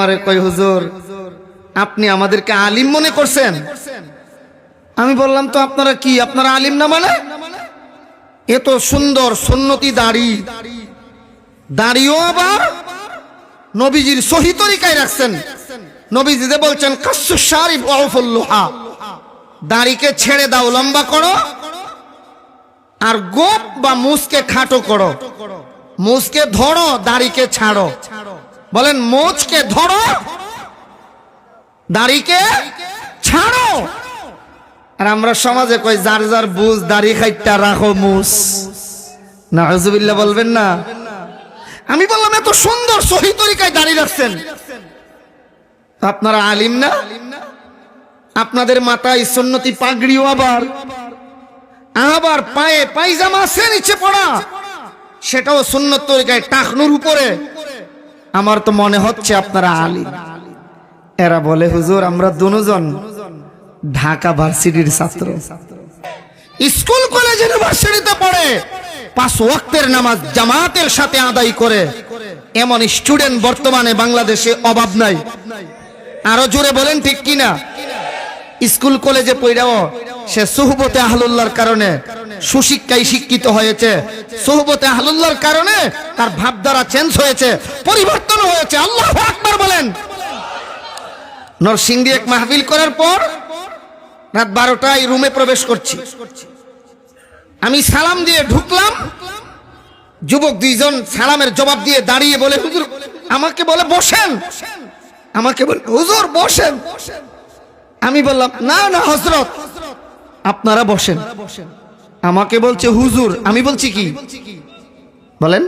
আমারে কই হুজুর আপনি আমাদেরকে আলিম মনে করছেন? আমি বললাম তো আপনারা কি, আপনারা আলিম না মানে? এত সুন্দর সুন্নতি দাড়ি, দাড়িও আবার নবীজির সহি তরিকায় রাখছেন। নবীজি যে বলছেন কাসসুশ শারিব ওয়াউফুল লুহা, দাড়িকে ছেড়ে দাও, লম্বা করো, আর গোপ বা মুছকে খাটো করো। মুছকে ধরো, দাড়িকে ছাড়ো। বলেন মোচকে ধরো, দাড়িকে ছাড়ো। আর আমরা সমাজে কই যার যার বুঝ, দাড়ি খাইটা রাখো মুছ। নাউজুবিল্লাহ বলবেন না? আমি বললাম এত সুন্দর সহি তরিকায় দাড়ি রাখছেন, আপনারা আলিম না? আপনাদের মাথায় সুন্নতি পাগড়িও আবার আবার পায়ে পায়জামা আছে নিচে পড়া, সেটাও সুন্নত তরিকায় টাকনুর উপরে। আমার তো মনে হচ্ছে আপনারা আলিম। এরা বলে হুজুর আমরা দুজন ঢাকা ভার্সিটির ছাত্র, স্কুল কলেজ ইউনিভার্সিটিতে পড়ে, 5 ওয়াক্তের নামাজ জামাতের সাথে আদায় করে এমন স্টুডেন্ট বর্তমানে বাংলাদেশে অভাব নাই। আরো জোরে বলেন ঠিক কিনা? স্কুল কলেজে পড়াও সে সুহবতে আহলুল্লাহর কারণে সুশিক্ষায় শিক্ষিত হয়েছে, সুহবতে আহলুল্লাহর কারণে তার ভাবধারা চেঞ্জ হয়েছে, পরিবর্তন হয়েছে। আল্লাহু আকবার বলেন। নরসিংদী এক মাহফিল করার পর রাত 12টায় রুমে প্রবেশ করছি, আমি সালাম দিয়ে ঢুকলাম, যুবক 2জন সালামের জবাব দিয়ে দাঁড়িয়ে বলে হুজুর, আমাকে বলে বসেন, আমাকে বলে হুজুর বসেন। আমি বললাম না না হযরত আপনারা বসেন। আমাকে বলছে হুজুর, আমি বলছি কি বলেন?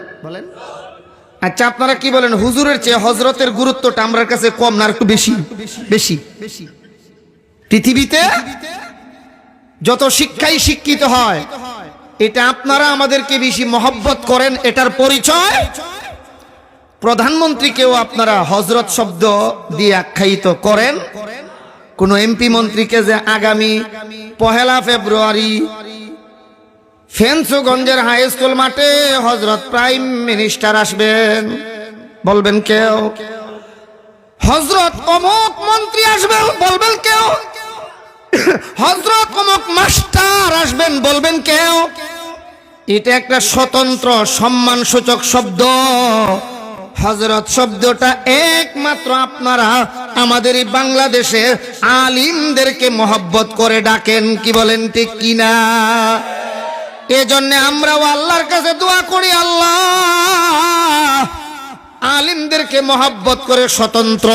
আচ্ছা আপনারা কি বলেন, হুজুরের চেয়ে হযরতের গুরুত্বটা আমার কাছে কম না একটু বেশি? বেশি। পৃথিবীতে যত শিক্ষায় শিক্ষিত হয়, এটা আপনারা আমাদেরকে বেশি মহব্বত করেন, এটার পরিচয় প্রধানমন্ত্রীকেও আপনারা হযরত শব্দ দিয়ে আখ্যায়িত করেন। কোন এমপি মন্ত্রীকে যে আগামী 1 ফেব্রুয়ারি ফেন্সগঞ্জের হাই স্কুল মাঠে হযরত প্রাইম মিনিস্টার আসবেন, বলবেন কেউ? হযরত অমুক মন্ত্রী আসবেন, বলবেন কেউ? হযরত অমুক মাস্টার আসবেন, বলবেন কেউ? এটা একটা স্বতন্ত্র সম্মানসূচক শব্দ। হযরত শব্দটা একমাত্র আপনারা আমাদের এই বাংলাদেশে আলিমদেরকে মহব্বত করে ডাকেন, কি বলেন ঠিক কিনা? এজন্য আমরাও আল্লাহর কাছে দোয়া করি, আল্লাহ আলিমদেরকে মহব্বত করে স্বতন্ত্র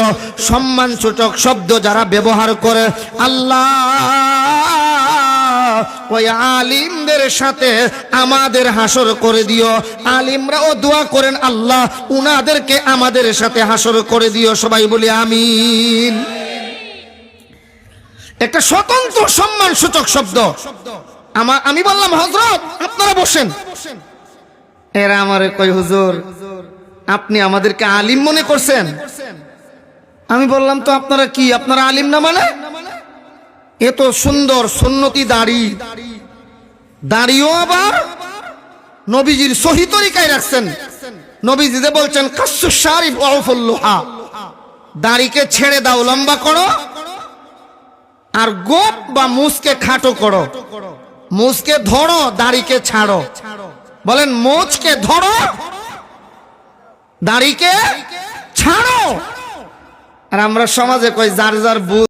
সম্মানসূচক শব্দ যারা ব্যবহার করে, আল্লাহ ওই আলিমদের সাথে আমাদের হাসর করে দিও। আলিমরাও দোয়া করেন, আল্লাহ উনাদেরকে আমাদের সাথে হাসর করে দিও। সবাই বলি আমিন। একটা স্বতন্ত্র সম্মানসূচক শব্দ। আমি বললাম হযরত আপনারা বসেন। এরা আমারে কই হুজুর আপনি আমাদেরকে আলিম মনে করছেন? আমি বললাম তো আপনারা কি, আপনারা আলিম না মানে? এত সুন্দর সুন্নতি দাড়ি, দাড়িও আবার নবীজির সহি তরিকায় রাখছেন। নবীজি যে বলছেন কাসসুশ শারিব ওয়াউফুল লুহা, দাড়িকে ছেড়ে দাও, লম্বা করো, আর গোপ বা মুছকে খাটো করো। মুছকে ধরো, দাড়িকে ছাড়ো। বলেন মোচকে ধরো, দাড়িকে ছাড়ো। আর আমরা সমাজে কই যার যার বুঝ